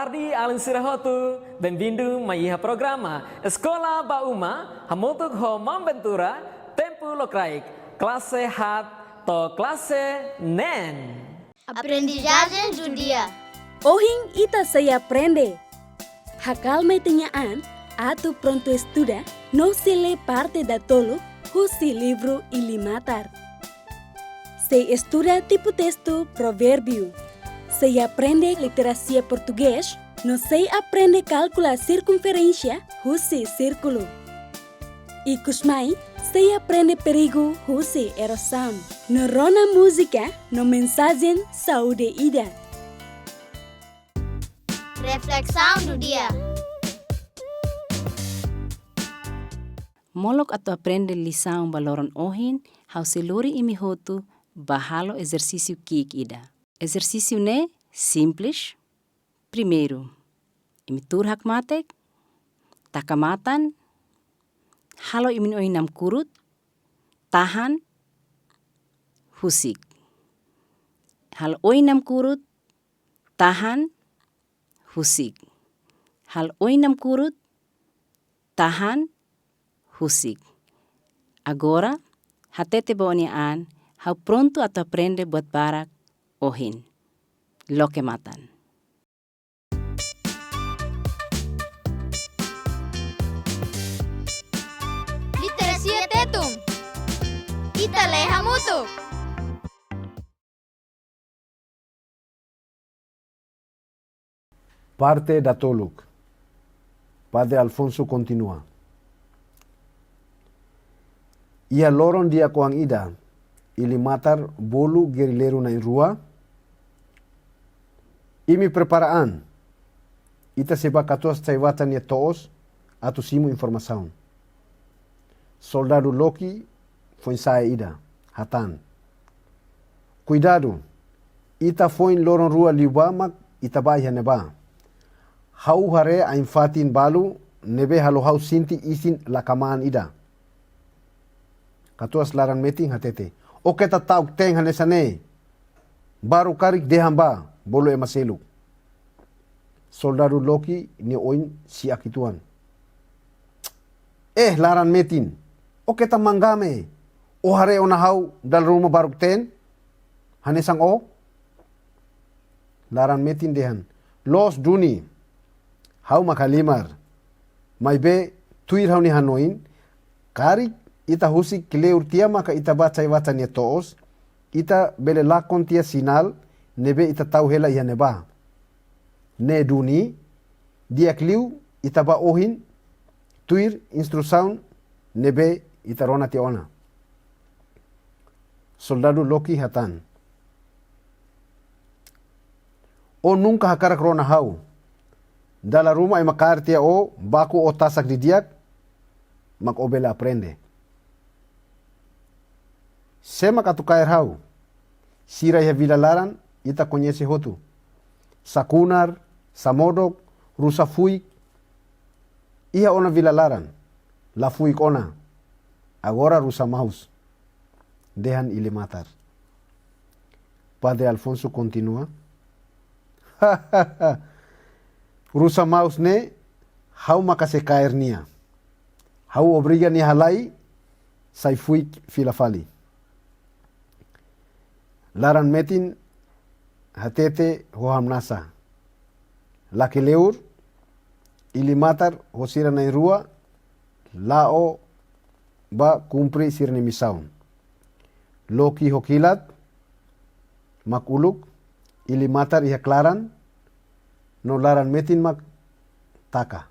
tarde, alin sirahotu, bem-vindo a programa Escola Bauma, hamutuk ho mambentura, tempo lokraik, classe hat, to classe nen. Aprendizagem judia. Ohing ita saya aprende. Hakal may tinhaan, ato pronto estuda, no se le parte da tolo, husi livro ilimatar. Se estuda tipo texto provérbio. Se aprende literacia português, no se aprende calcular circunferência, husi círculo. E kusmai, se aprende perigo, husi erosão. No rona música, no mensagem saúde ida. Reflexão do dia. Molok atau aprende lição baloron ohin, hausiluri imihotu, bahalo exercício kik ida. Exercício ne simples. Primeiro, imitur hakmatek, takamatan, halo imin ohinam kurut, tahan, husik. Hal ohinam kurut, tahan, husik. Hal ohinam kurut, tahan, husik. Agora, hatete baoniaan, hau pronto atau aprende buat barak ohin. Lo que matan. Literacia tetum. Ita leha mutu. Parte da Toluk. Padre Alfonso continua. Ia loron dia koang ida, ili matar bolu guerrilheiro na rua. Imi preparaan. Ita seba katuas tsaivatan ya toos, atu simu informação. Soldado Loki foi saia ida, hatan. Cuidado, ita foi loron rua liubamak, ita bai haneba. Hau hare a infatin balu, nebe halo hau sinti isin lakamaan ida. Katuas laran meting hatete. O keta tauk teng hanesane. Baru karik dehamba, bolo e maseluk. Soldado Loki ni oin si akituan. Laran metin. O keta manggame. O hare ona hau dal rumah baruk ten. Hanesang o. Laran metin dehan. Los duni. Hau makalimar. Mai be tuir hau ni hanoin. Karik ita husik kileur tia maka ita baca iwata ni toos. Ita bele lakon tia sinal. Nebe ita tau hela iha neba. Ne duni. Dia kliu ita ba ohin. Tuir instrução nebe ita rona tia ona. Soldado Loki hatan. O nunca hakarak rona hau. Dala rumah ay makar tia o baku o tasak di diak. Mak o bela aprende. Sema katukair hau. Sira iha vilalaran ita conhece hotu. Sakunar, Samodok, Rusa Fuik. Iha ona vilalaran. La Fuik ona. Agora Rusa Maus. Dehan ili matar. Padre Alfonso continua. Rusa Maus ne hau makase kair nia. Hau obriga ni halai sai Fuik filafali. Laran metin hatete hoham nasa. Laki leur, ili matar hosira na rua, lao ba kumpri sirni misaun. Loki hokilat, makuluk, ili matar iha klaran, no laran metin mak taka.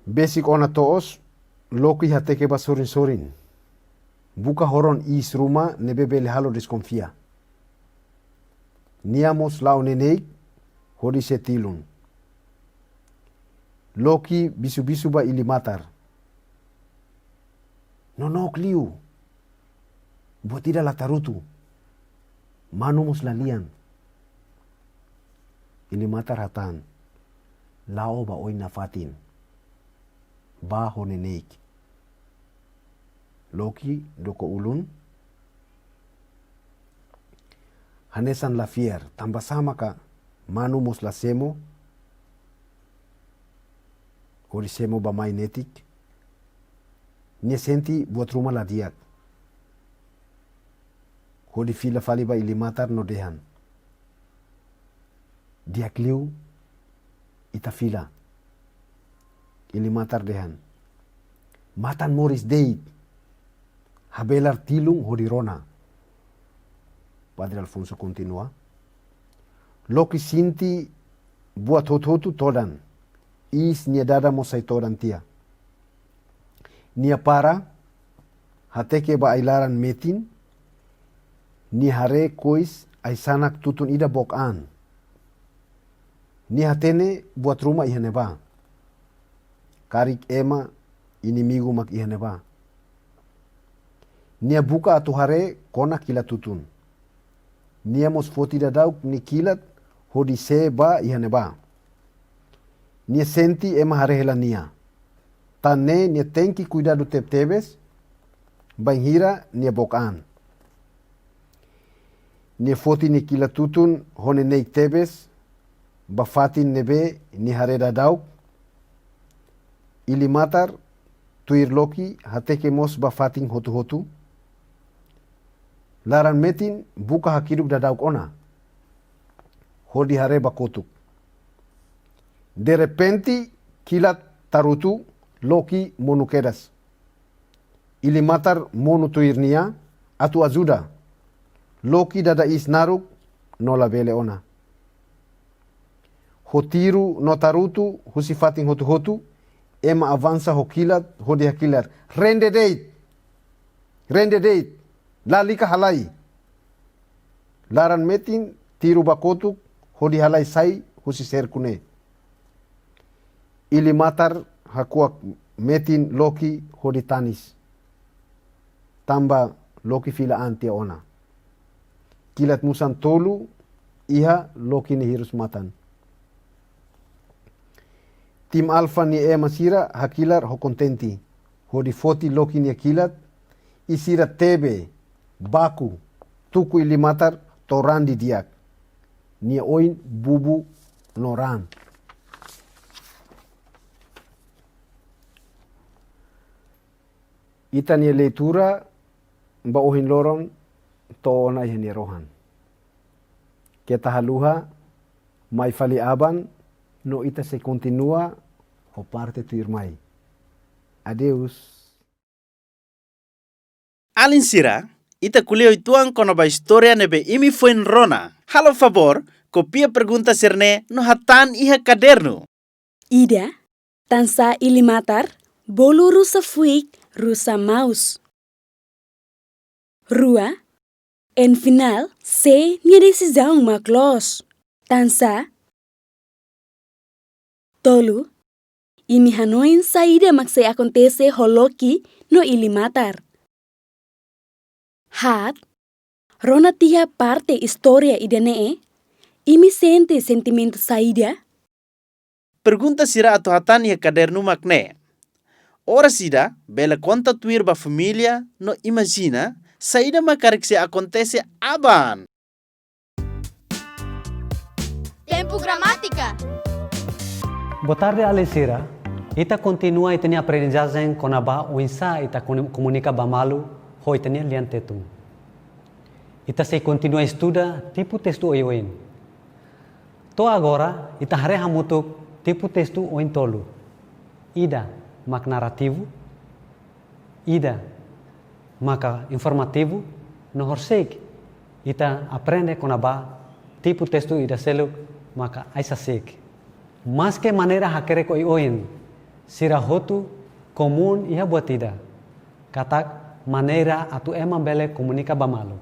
Basic ona toos, Loki hateke ba sorin-sorin. Buka horon is rumah nebebele halo desconfia. Niamos lao neneik hodi setilun. Loki bisu-bisu ba ili matar. Nonok liu. Buat tidak latarutu. Manu mus lalian. Ili matar hatan. Lao ba oin nafatin. Ba ho neneik. Loki doko ulun. hanesan la fier, tambah sama ka manu mos la semo, ori semo ba magnetic, nia senti buat rumah la diak. Hodi fila fali ba ilimatar no dehan. Diak liu ita fila. Ilimatar dehan. Matan moris deit. Habelar tilung hodi rona. Padre Alfonso continua. Loki sinti buat hotu todan. Is nia dada mosai todan tia. Nia para hateke ba ailaran metin. Ni hare kois aisanak tutun ida bokan. Ni hatene buat rumah ihaneba. Karik ema inimigo mak ihaneba. Nia buka atu hare kona kilat tutun. Nia mos foti dadauk ni kilat hodi seba ihaneba. Nia senti ema hare hela nia. Tane nia tenki cuidado tebes. Banghira nia bokan. Nia foti ni kilat tutun hone neik tebes. Bafatin nebe ni hare dadauk. Ilimatar tuir loki hateke mos bafatin hotu. Laran metin buka hakiduk dadauk ona. Hodi hare bakotuk. De repente kilat tarutu loki monukedas. Ilimatar monu tuirnia atu azuda. Loki dada is naruk nola bele ona. Hotiru no tarutu husifatin hotu. Ema avansa hokilat hodi hakilar. Rende date. Lalika halai. Laran metin tiru bakotuk hodi halai sai husi serkune. Ilimatar hakuak metin loki hodi tanis. Tamba loki fila antia ona. Kilat musan tolu iha loki ni hirus matan. Tim alfa ni masira hakilar ho kontenti. Hodi foti loki ni kilat isira tebe baku tuku ilimatar toran di diak. Ni oin bubu noran. Ita ni leitura ba ohin loron to ona ni rohan. Kita haluha mai fali aban no ita se continua o parte tu irmai. Adeus. Alin sira, ita kuliah ituang kono ba historia nebe imi fuen rona. Halo favor, copia pergunta serne no hatan iha kadernu. Ida, tansa ilimatar, bolu rusa fuik, rusa maus. Rua, en final, se minha decisão maklos. Tansa, tolu, imi hanoin saída mak se acontece holoki no ilimatar. Hat, rona tiha parte historia idanee, imi sente sentimento saída. Pergunta sira atu hatan iha kadernu makne. Ora sida, bela conta tuir ba familia no imagina saída makarik se acontece aban. Tempo gramática. Boa tarde, Alessira. Ita continua itani aprendizagem com a ba o insa ita comunica ba malu ho itani lian tetum. Ita se continua estuda tipo texto oin. To agora ita hare hamutuk tipo texto oin tolu. Ida mak narrativo. Ida maka informativo. No horsek ita aprende com a ba tipo texto ida seluk maka aisa sek. Mas que maneira hakere ko oin sira hotu comum iha buat ida. Katak maneira atu ema bele komunika bamalu.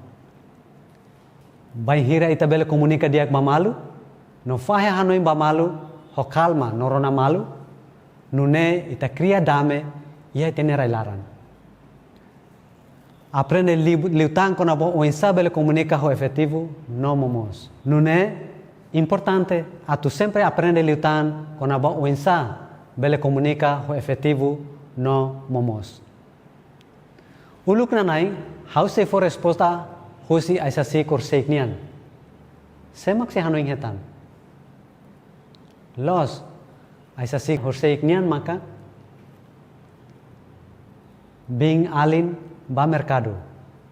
Bai hira ita bele komunika diak bamalu. No fahe hanoin bamalu ho kalma norona malu. Nune ita cria dame iha itene railaran. Aprende liutan con abo o insa bele komunika ho efetivo no momos. Nune importante atu sempre aprende liutan con abo o insa bele komunika ho efetivo no momos. Uluk nanai how se for resposta husi aisa se kor seknian. Semak si hanoing hetan. Los, aisa si horseik nian maka bing alin ba mercado,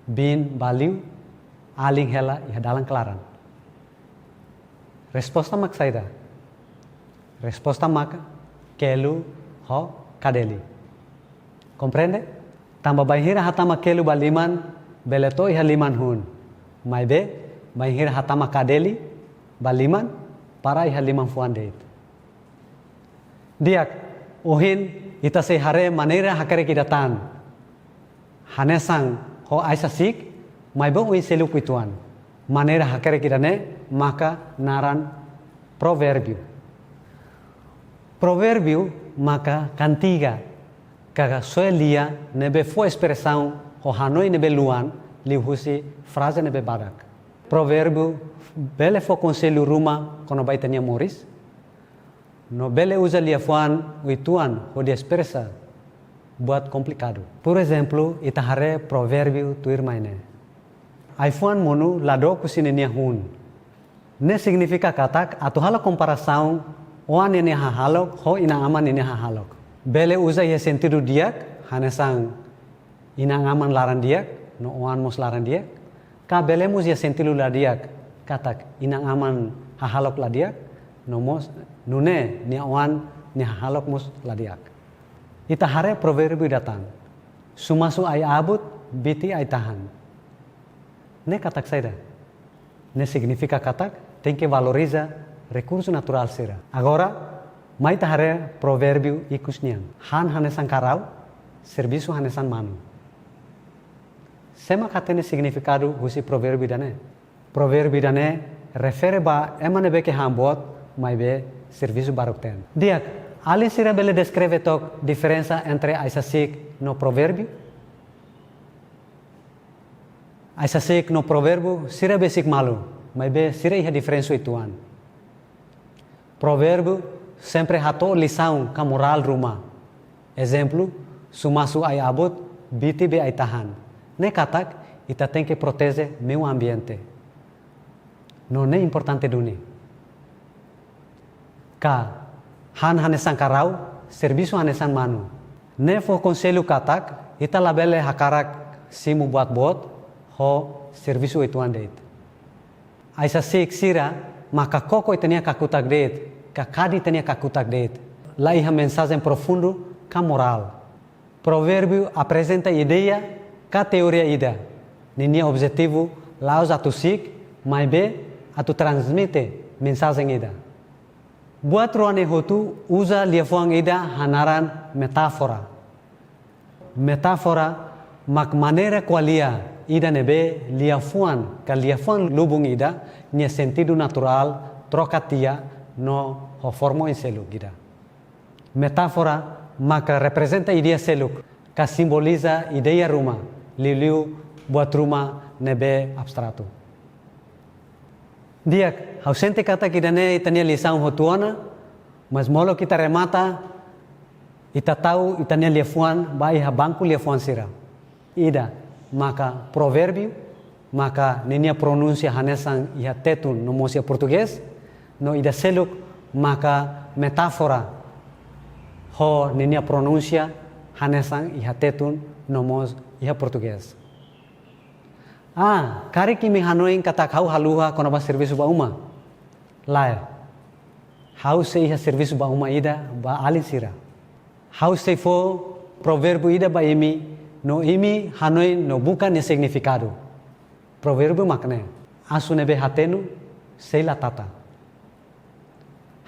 bin baliu aling hela iha dalang kelaran. Resposta mak saida. Resposta mak kelu ho kadeli. Comprende? Tamba bahira hatama kelu baliman beleto iha liman hun. Maibe bahira hatama kadeli baliman para iha liman fuan deit. Diak ohin ita se hare maneira hakare kidatan. Hanesang ho aisa sik maibe oin selu kuituan. Maneira hakare kidane maka naran proverbio. Proverbio maka cantiga kaga soelia nebe fo expressão ho hanoi nebe luan lihusi frase nebe badak. Proverbio bele fo conselho ruma kono baitania moris. No bele usa lia fuan uituan ho dia expressa buat complicado. Por exemplo, ita hare proverbio tuir maine. Ai fuan monu lado kusine nia hun. Ne significa katak atu hala comparação oan ini hahalok ho ina aman ini hahalok. Bele usa ia sentido diak hanesang ina aman laran diak no oan mos laran diak. Ka bele mus ia sentido la diak katak ina aman hahalok la diak no mos nune ni oan ni hahalok mos la diak. Ita hare proverbio datang. Sumasu ai abut biti ai tahan. Ne katak saida. Ne significa katak tem que valoriza recurso natural sira. Agora, mai tahare proverbio ikusnian. Han hanesan karau, serviço hanesan manu. Sema katene significado husi proverbio dane. Proverbio dane refere ba emane beke hambot mai be serviço barokten. Diak, ali sira bele descreve tok diferença entre aisasik no proverbio. Aisasik no proverbio sira besik malu, mai be sira iha diferença ituan. Provérbio sempre hato lição ka moral ruma. Exemplo, sumasu ai abot, biti be ai tahan. Ne katak, ita tem que proteger meio ambiente. Não é importante duni. Ka, han hanesan karau, serviço hanesan manu. Ne fo conselho katak, ita labele hakarak simu buat bot, ho serviço ituan deit. Aisa sik sira, maka koko itania kakutak deit, kakadi itania kakutak deit. Lá iha mensagem profundo ka moral. Provérbio apresenta ideia ka teoria ida. Ninia objetivo laos atu sik, mai be atu transmite mensagem ida. Buat ruane hotu usa liafuang ida hanaran metafora. Metafora mak maneira qualia ida nebe liafuan ka liafuan lubung ida nia sentido natural trocatia no ho formo en seluk ida. Metafora maka representa idea seluk ka simboliza ideia ruma liliu buat rumah nebe abstrato. Diak ausente kata kidane itania lição hotuana mas molo kita remata ita tahu itania liafuan ba iha banku liafuan sira. Ida maka provérbio maka ninia pronuncia hanesan iha tetun no mosia português no ida seluk maka metáfora ho ninia pronuncia hanesan iha tetun no mos iha português. Kari kimi hanoing kata kau haluha kono ba serviço ba uma. Laia. Hau se iha serviço ba uma ida ba alin sira. Hau se fo provérbio ida ba imi no imi hanoi no bukan ni significado. Provérbio makna asu nebe hatenu sei la tata.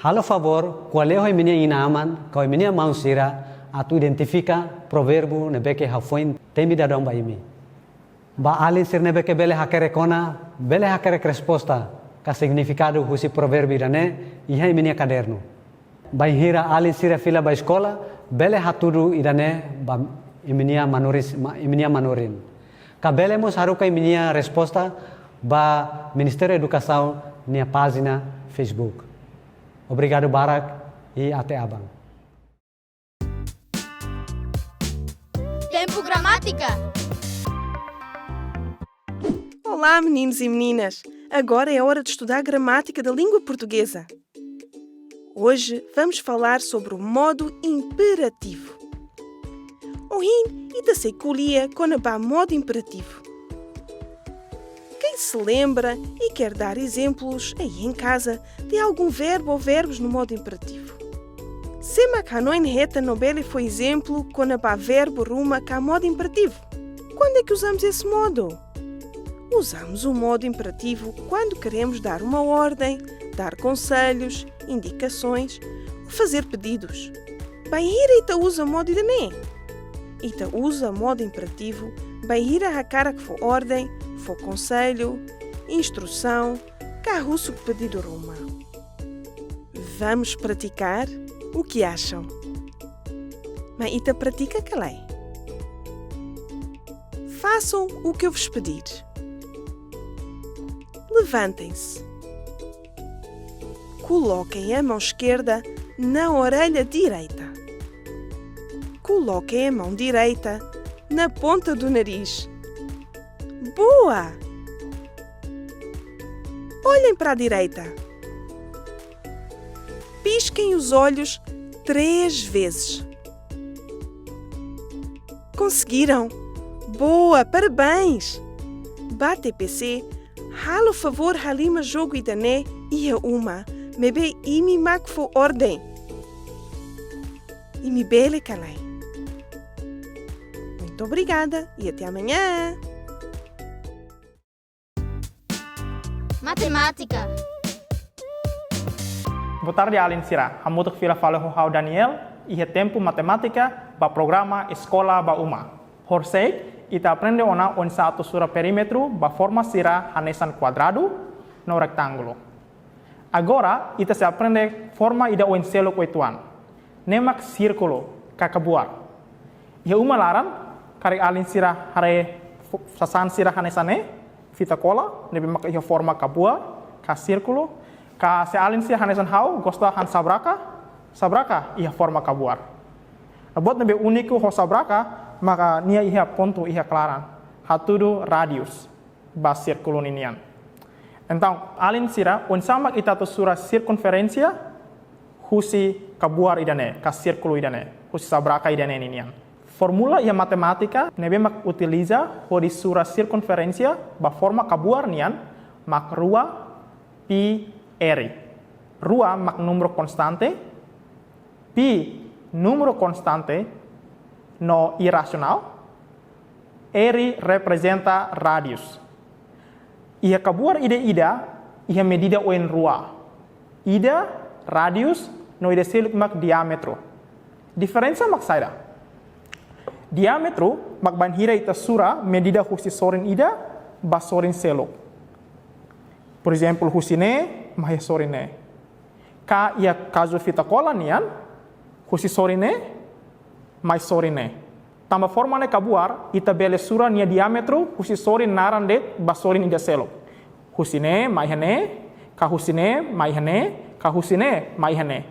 Halo favor, qual é o iminia inaman, kau iminia mausira atu identifica provérbio nebe ke hafoin temi dadong ba imi. Ba alin sir nebe ke bele hakere kona, bele hakere resposta ka significado husi provérbio dane iha iminia caderno. Ba hira alin sira fila ba escola, bele haturu idane ba iminia manorin. Cabelemos haruka iminia resposta ba Ministério da Educação nia página Facebook. Obrigado Barak e até abang. Tempo Gramática. Olá, meninos e meninas! Agora é hora de estudar gramática da língua portuguesa. Hoje vamos falar sobre o modo imperativo. Ohin ita se kulia konaba modo imperativo. Quem se lembra e quer dar exemplos aí em casa de algum verbo ou verbos no modo imperativo? Sema kanoin reta nobele foi exemplo konaba verbo ruma ka modo imperativo. Quando é que usamos esse modo? Usamos o modo imperativo quando queremos dar uma ordem, dar conselhos, indicações ou fazer pedidos. Bahira ita usa modo idané. Ita usa modo imperativo, bahira hakara que for ordem, for conselho, instrução, carruço pedido ruma. Vamos praticar? O que acham? Mas ita pratica calei. Façam o que eu vos pedir. Levantem-se. Coloquem a mão esquerda na orelha direita. Coloquem a mão direita na ponta do nariz. Boa! Olhem para a direita. Pisquem os olhos 3 vezes. Conseguiram! Boa! Parabéns! Bate PC, halo favor halima jogo idané e a uma, mebe imi mak for ordem. Imi bele calei. Muito obrigada e até amanhã! Matemática. Boa tarde, Alin Sira. Hamutuk fila fala ho Daniel, ihe tempo matemática ba programa Escola ba Uma. Horsei, ita aprende ona on satu sura perímetro ba forma sira hanesan quadrado no rectângulo. Agora, ita se aprende forma ida on selo koituan. Nemak círculo, kakabuar. Ihe uma laran, kari Alin Sira hare sasan sira hanesane, fita cola, nebe mak ihe forma kabua, ka círculo, ka se Alin Sira hanesan hau, gosta han sabraka ihe forma kabuar. Buat nebe uniku ho sabraka, maka nia iha ponto iha klaran hatudo radius ba círculo ninian. Então, Alin Sira, on sama ita to sura circunferência husi kabuar idane, ka círculo idane, husi sabraka idane ninian. Formula iha matemática nebe mak utiliza ho di sura circunferência ba forma kabuar nian mak rua pi eri. Rua mak numero constante, pi numero constante no irracional, eri representa radius. Iha kabuar ida, iha medida oen rua. Ida, radius, no ida seluk mak diametro. Diferença mak saida. Diametro, mak banhira ita sura medida husi sorin ida, ba sorin seluk. Por exemplo, husine, mahe sorine. Ka ia caso fita cola nian, husi sorine, mais sorine. Tamba forma ne kabuar, ita bele sura nia diametro, husi sorin naran det, ba sorin ida selok. Husine, maihane, ka husine, maihane, ka husine, maihane.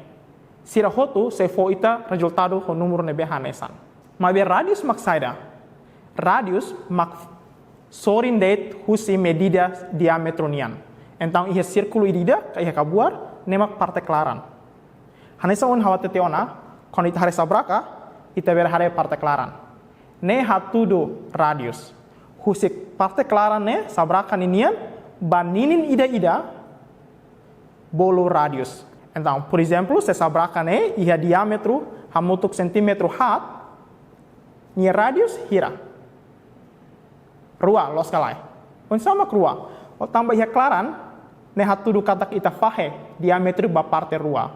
Sira hotu, se fo ita resultado ho numero nebe hanesan. Mabe radius mak saida. Radius mak sorin det husi medida diametro nian. Então, ihe círculo idida, ka ihe kabuar, nemak parte klaran. Hanesa on hawate teona, kon ita hare sabraka, ita ber hare parte klaran. Ne hatudo radius. Husik parte klaran ne sabraka ninian, baninin ida bolo radius. Então, por exemplo, se sabraka ne iha diametro hamutuk centimetro hat, ni radius hira. Rua los kalai. On sama rua. O tambah iha klaran, ne hatudo katak ita fahe diametro ba parte rua.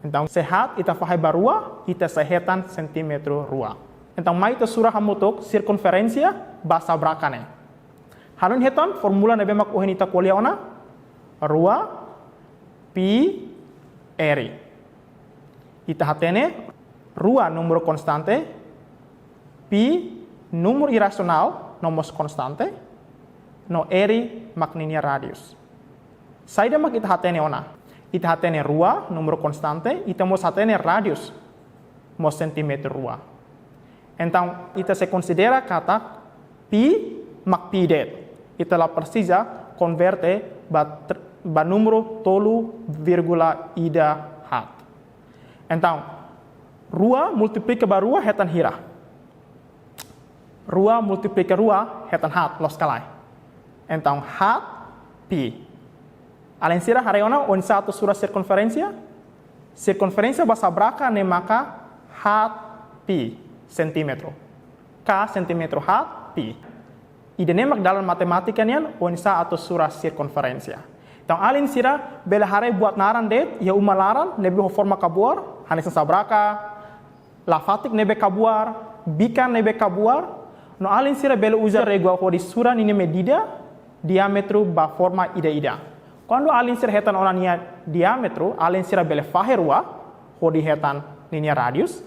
Então, sehat ita fahe ba rua, ita sehetan centimetro rua. Então, mai ita surah hamutuk circunferência ba sabraka ne. Hanun hetan formula nebe mak uhin ita kuliah ona rua pi eri. Ita hatene rua numero constante pi numero irracional nomos constante no eri mak ninia radius. Saida mak ita hatene ona. Ita hatene rua numero constante, ita mos hatene radius mos centimetro rua. Então, ita se considera kata pi mak pi det. Ita la precisa converte ba número tolu vírgula ida hat. Então, rua multiplica ba rua hetan hira. Rua multiplica rua hetan hat los kalai. Então, hat pi. Além sira hareona on satu surah circunferência. Circunferência bahasa braka ne maka hat pi sentimetro. K sentimetro hat pi. Ide nemak dalam matematika nian on satu surah circunferência. Então, além sira bela hare buat naran det ya umalaran nebe ho forma kabuar, hanesan sabraka, lafatik nebe kabuar, bikan nebe kabuar. No além sira bela usa regua ho di surah nini medida diametro ba forma ida-ida. Quando além sira hetan onania diametro, além sira bela faherua ho di hetan nini radius.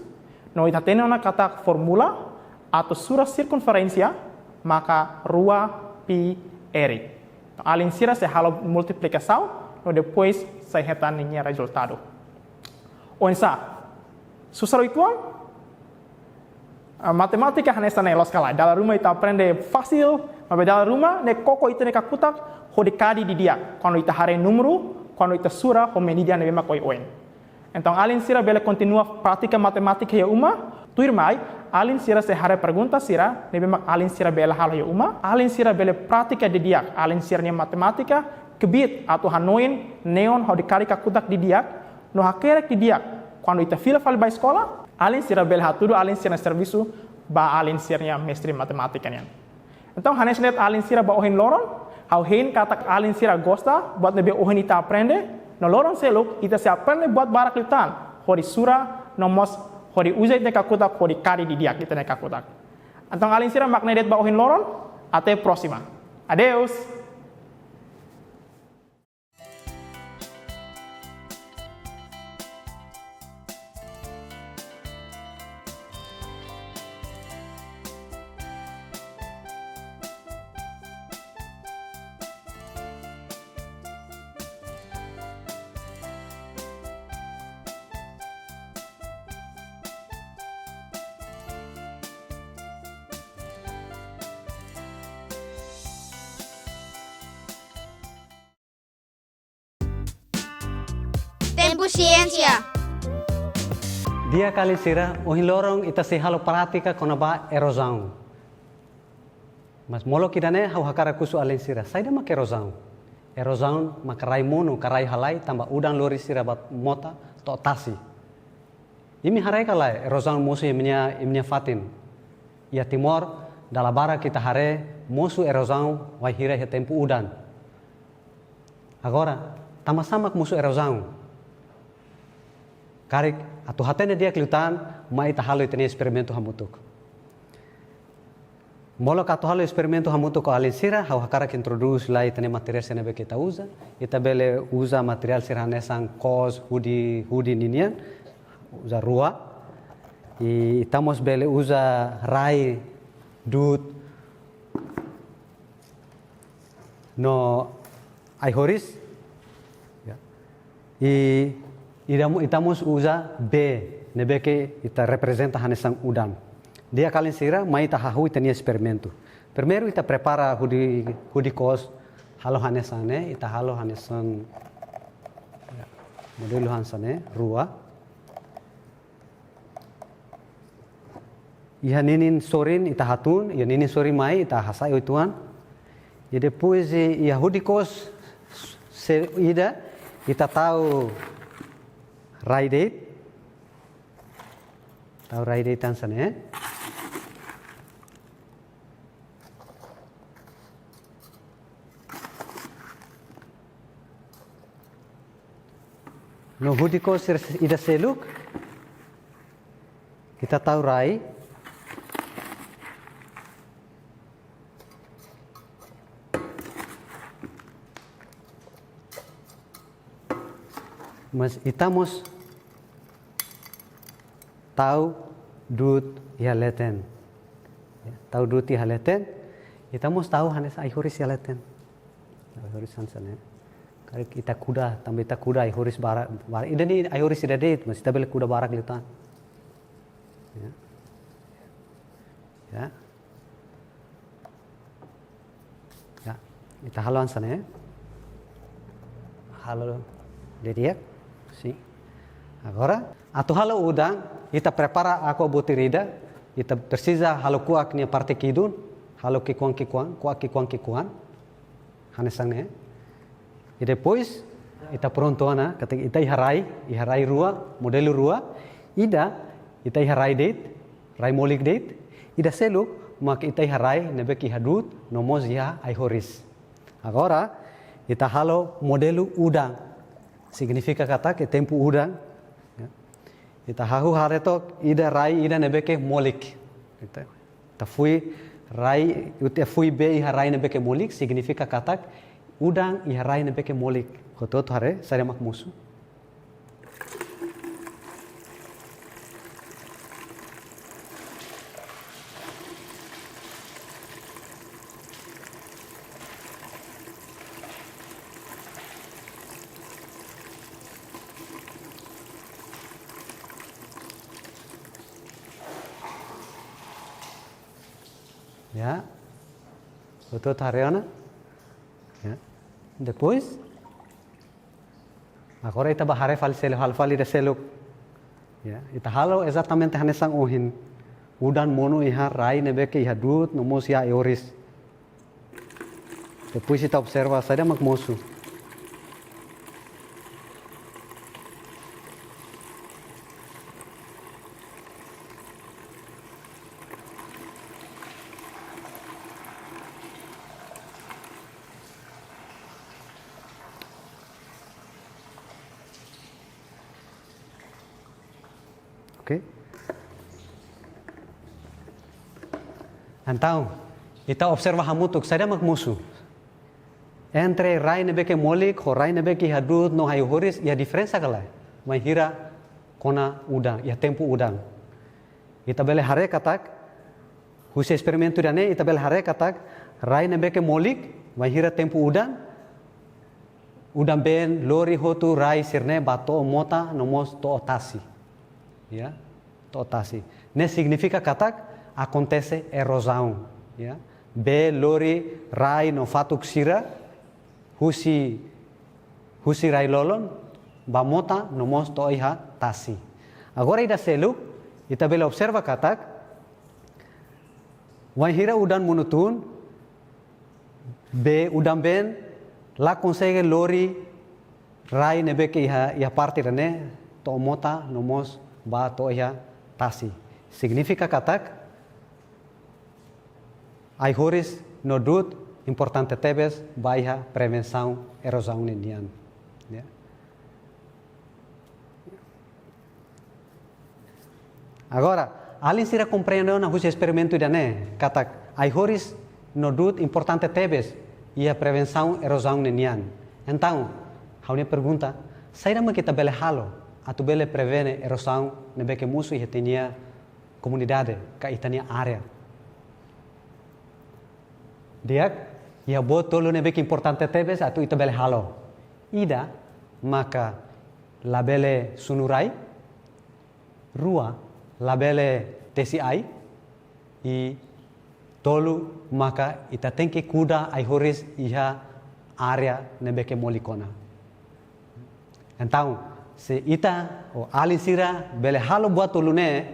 No ita tene ona kata formula atau surah circunferência maka rua pi eri. Além sira se halo multiplicação, no depois se hetan nini resultado. Onsa, susah itu matemática hanesa ne los kalai. Dalam rumah kita aprende fácil, mas dalam rumah ne koko itu ne kakutak ho dekadi di dia. Quando kita hare número, quando kita surah ho medidia ne bema koi oen. Então além sira bela continua prática matemática ya uma, tu irmai além sira se hare pergunta sira ne bema além sira bela hal ya uma, além sira bela prática di dia, além sira ne matematika kebit atau hanoin neon ho dekadi kakutak di dia, no hakerek di dia. Quando kita fila fal ba escola, além sira bela hatudo além sira serviço ba além sira mestre matematika nian. Então hanes net além sira ba ohin loron, au hin kata além sira gosta buat nebe ohin ita aprende, no loron seluk ita se aprende buat barak litan, hori sura nomos hori uzai te kakutak hori kari di dia kita ne kakutak. Então além sira makna det ba ohin loron, até próxima. Adeus. Tempo Ciência. Dia kali sira ohin lorong ita se halo pratika kona ba erosão. Mas molo kidane hau hakara kusu alen sira. Saida mak erosão. Erosão makarai mono karai halai tambah udang lori sira bat mota to tasi. Imi harai kalai erosão musu imnya fatin. Ya timor dalabara kita hare musu erosão vai hira he tempo udan. Agora tama-sama musu erosão. Karik atau hatene dia kelutan mai ta halo itene experimento hamutuk. Molo ka halo experimento hamutuk ko alin sira hau hakara que introduce lá itene material sene be kita usa, ita bele usa material sira nesang cos hudi ninian, usa rua. E estamos bele usa rai dut no aihoris. Ya. Estamos usa B, nebe que ita representa hanesang udan. Dia kalian sira mai ta hahu itania experimento. Primeiro ita prepara hudi kos halo hanesane, ita halo hanesan modelo hansane rua. Iha ninin sorin ita hatun, ia ninin sorin mai ita hasai oituan. E depois ia hudi kos ida ita tahu Rai date, tahu rai date tan sana. No hudiko ida seluk, kita tahu rai. Mas estamos tahu dut ihaleten, tahu dut ihaleten, estamos tahu hanes aihoris ihaleten, aihoris hansane. Kalau kita kuda, tambah kita kuda aihoris barak, ini ni aihoris tidak date, mas kita beli kuda barak litan. Ya. Ita halo ansane. Halo Lidia. Sim. Agora, atu halo udang, ita prepara aqua butirida, ita precisa halo kuak ni parte kidun, halo kuak kikuan, hanesang. E depois, ita pronto ana, ketika ita iharai rua, modelo rua, ida iharai date, rai molik date, ida seluk, maka ita iharai nebeki hadut, nomos iha ai horis. Agora, ita halo modelo udang, significa kata que tempo udang, ita hahu haretok ida rai ida nebeke molik. Ita fui rai, ita fui be iha rai nebeke molik, significa kata udang iha rai nebeke molik. Kotot hare saya mak musu. Ya, betul tariana. Ya, depois, agora ita bahare halfali de seluk. Ya, ita halo exatamente hanesang ohin. Udan mono iha rai nebeke iha dut nomos ya eoris. Depois ita observa saja mak mosu. Okay. Então, ita observa hamutuk sada magmusu. Entre rai nebeke molik ho rai nebeke hadut no hayu horis ya diferensa kala. Mai hira kona udang, ya tempo udang. Ita bele hare katak husi eksperimentu dane ita bele hare katak rai nebeke molik mai hira tempo udang. Udang ben lori hotu rai sirne bato mota nomos to otasi. Ya, totasi. Ne significa katak acontece erosão, ya. Be lori rai no fatuk sira husi rai lolon bamota nomos to iha tasi. Agora ida seluk ita bela observa katak wahira udan munutun be udan ben la consegue lori rai nebeke iha parte rene to mota nomos ba to iha tasi. Significa katak ai horis no dut importante tebes ba iha prevenção erosão ninian. Ya. Agora, alin sira compreendeu na husi experimento idane katak ai horis no dut importante tebes iha prevenção erosão ninian. Então, haune pergunta, saira ma kita bele halo atau bele prevene erosão nebeke musu iha tenia comunidade ka itania area. Dia ia botolo nebeke importante tebes atau ita bele halo. Ida maka labele sunurai rua labele TCI e tolu maka ita tenke kuda ai horis iha area nebeke molikona. Então, se ita o alin sira bele halo buat tolu ne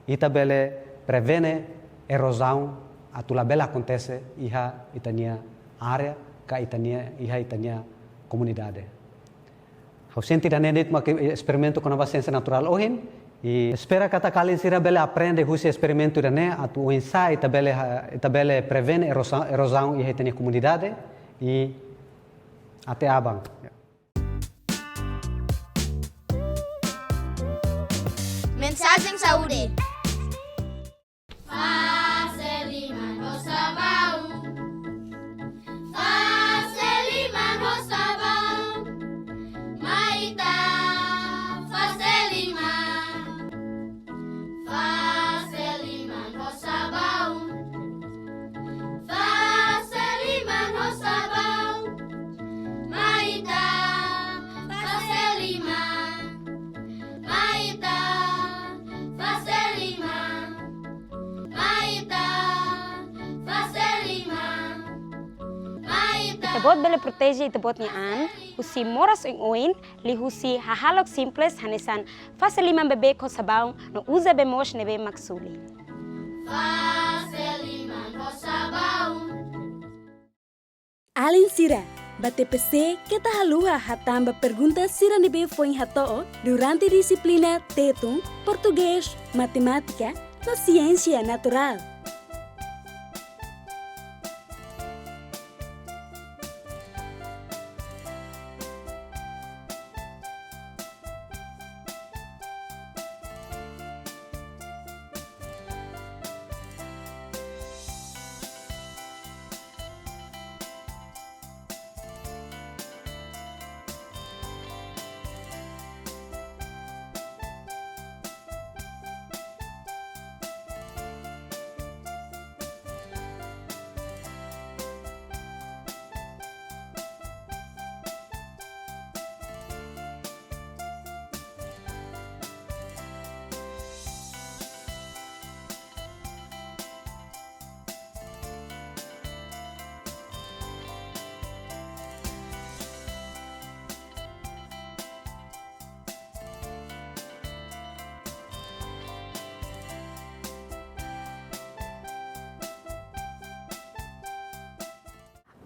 ita bele prevene erosão atau la bela acontece iha itania area ka itania iha itania comunidade. Hau senti dan edit mak experimento com a ciência natural ohin e espera kata kalin sira bele aprende husi experimento dane atau insight ita bele prevene erosão iha itania comunidade e até abang. Mensagem saúde. Facilima, bot bele protege ita botnya an, husi moras ing oin, li husi hahalok simples hanesan faseliman bebe ko sabaw no uza be mosh nebe maksuli. Faseliman ko sabaw. Alin sira, bate pese kita haluha hatamba pergunta sira nebe foi hatoo durante disiplina tetung, português, matemática, no ciência natural.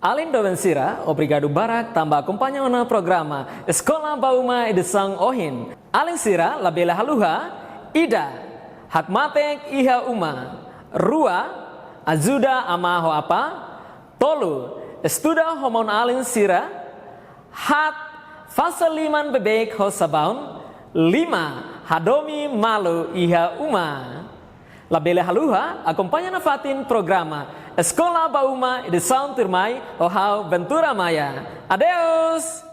Alin Dovensira, obrigado Barak, tambah acompanham na programa Escola Bauma Edição Ohin. Alin Sira, labela haluha, Ida, Hakmatek Iha Uma, Rua, Ajuda Amaho Apa, Tolu, Estuda Homon Alin Sira, Hat, Fasaliman Bebek Hosabaun, 5, Hadomi Malu Iha Uma. Labela haluha, acompanha na fatin programa Escola Bauma Edição Tirmai, Ohau Ventura Maya. Adeus!